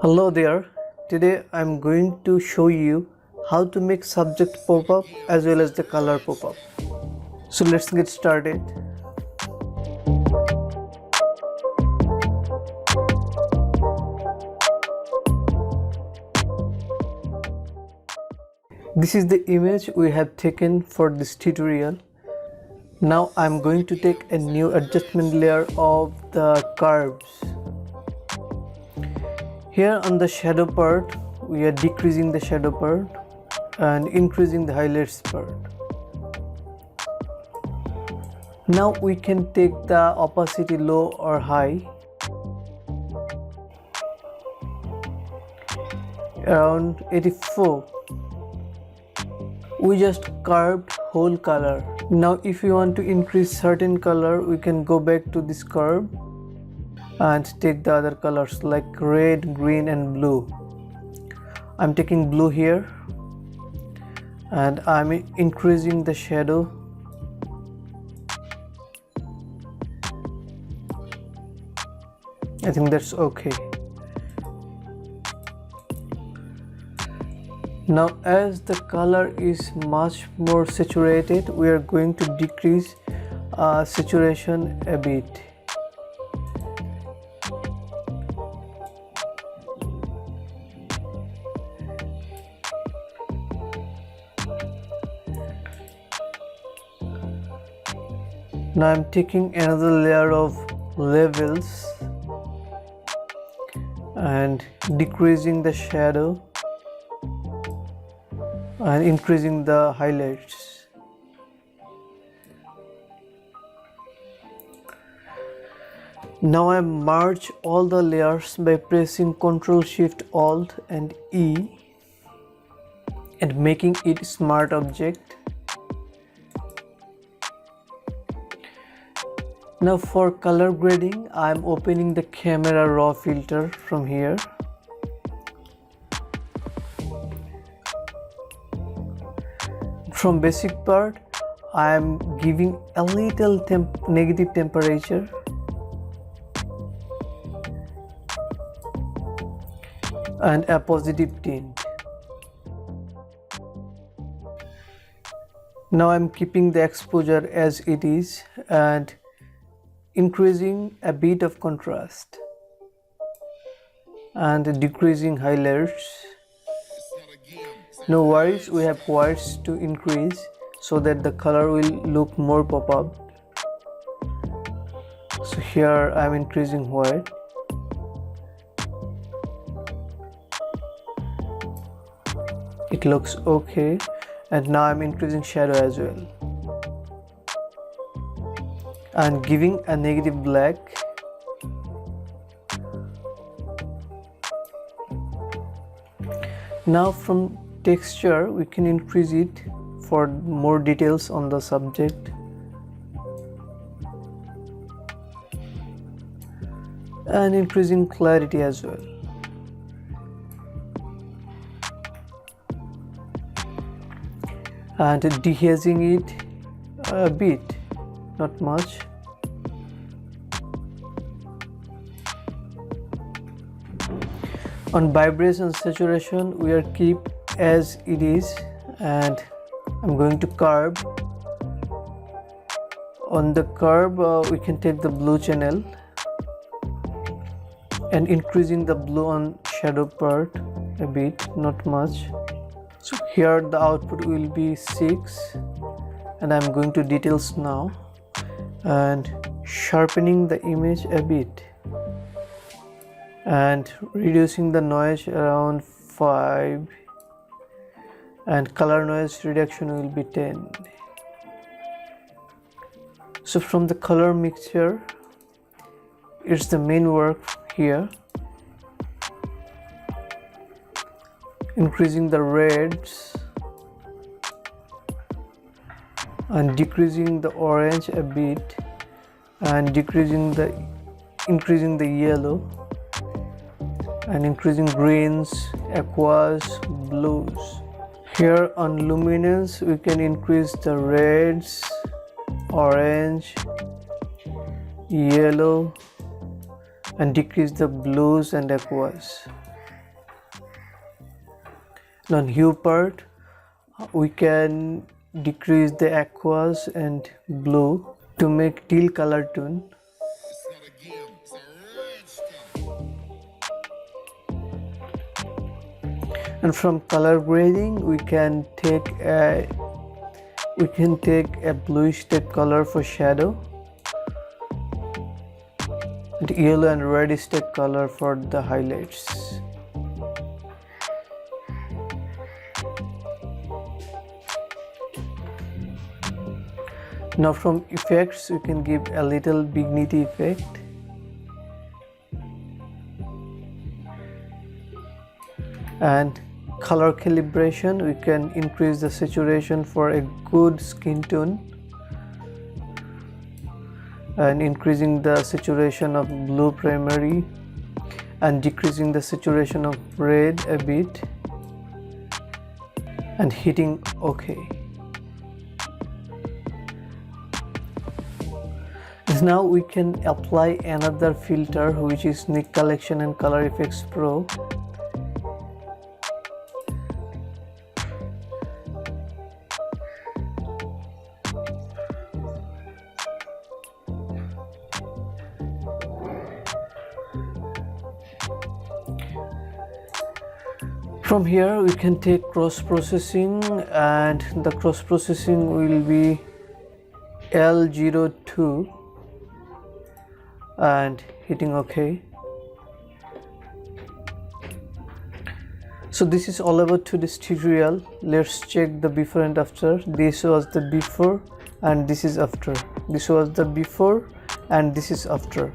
Hello there. Today I'm going to show you how to make subject pop-up as well as the color pop-up. So let's get started. This is the image we have taken for this tutorial. Now I'm going to take a new adjustment layer of the curves. Here on the shadow part, we are decreasing the shadow part and increasing the highlights part. Now we can take the opacity low or high, around 84. We just curved whole color. Now if you want to increase certain color, we can go back to this curve and take the other colors like red, green and blue. I'm taking blue here and I'm increasing the shadow. I think that's okay. Now as the color is much more saturated, we are going to decrease saturation a bit. Now I'm taking another layer of levels and decreasing the shadow and increasing the highlights. Now I merge all the layers by pressing Ctrl Shift Alt and E and making it smart object. Now for color grading, I am opening the camera raw filter from here. From basic part, I am giving a little negative temperature and a positive tint. Now I am keeping the exposure as it is and increasing a bit of contrast and decreasing highlights. No worries, we have whites to increase so that the color will look more pop-up. So here I am increasing white. It looks okay, and now I am increasing shadow as well and giving a negative black. Now from texture we can increase it for more details on the subject and increasing clarity as well. And dehazing it a bit, not much. On vibration saturation, we are keep as it is, and I'm going to curve. On the curve, we can take the blue channel and increasing the blue on shadow part a bit, not much. So here the output will be 6, and I'm going to details now and sharpening the image a bit and reducing the noise around 5, and color noise reduction will be 10. So from the color mixture, it's the main work here. Increasing the reds and decreasing the orange a bit and increasing the yellow and increasing greens, aquas, blues. Here on luminance we can increase the reds, orange, yellow and decrease the blues and aquas. Now hue part, we can decrease the aquas and blue to make teal color tone. And from color grading, we can take a bluish type color for shadow, and yellow and reddish type color for the highlights. Now from effects, we can give a little vignette effect. And color calibration, we can increase the saturation for a good skin tone and increasing the saturation of blue primary and decreasing the saturation of red a bit and hitting OK. Now we can apply another filter, which is Nik Collection and Color Effects Pro. From here we can take cross processing, and the cross processing will be L02 and hitting OK. So this is all about today's tutorial. Let's check the before and after. This was the before and this is after. This was the before and this is after.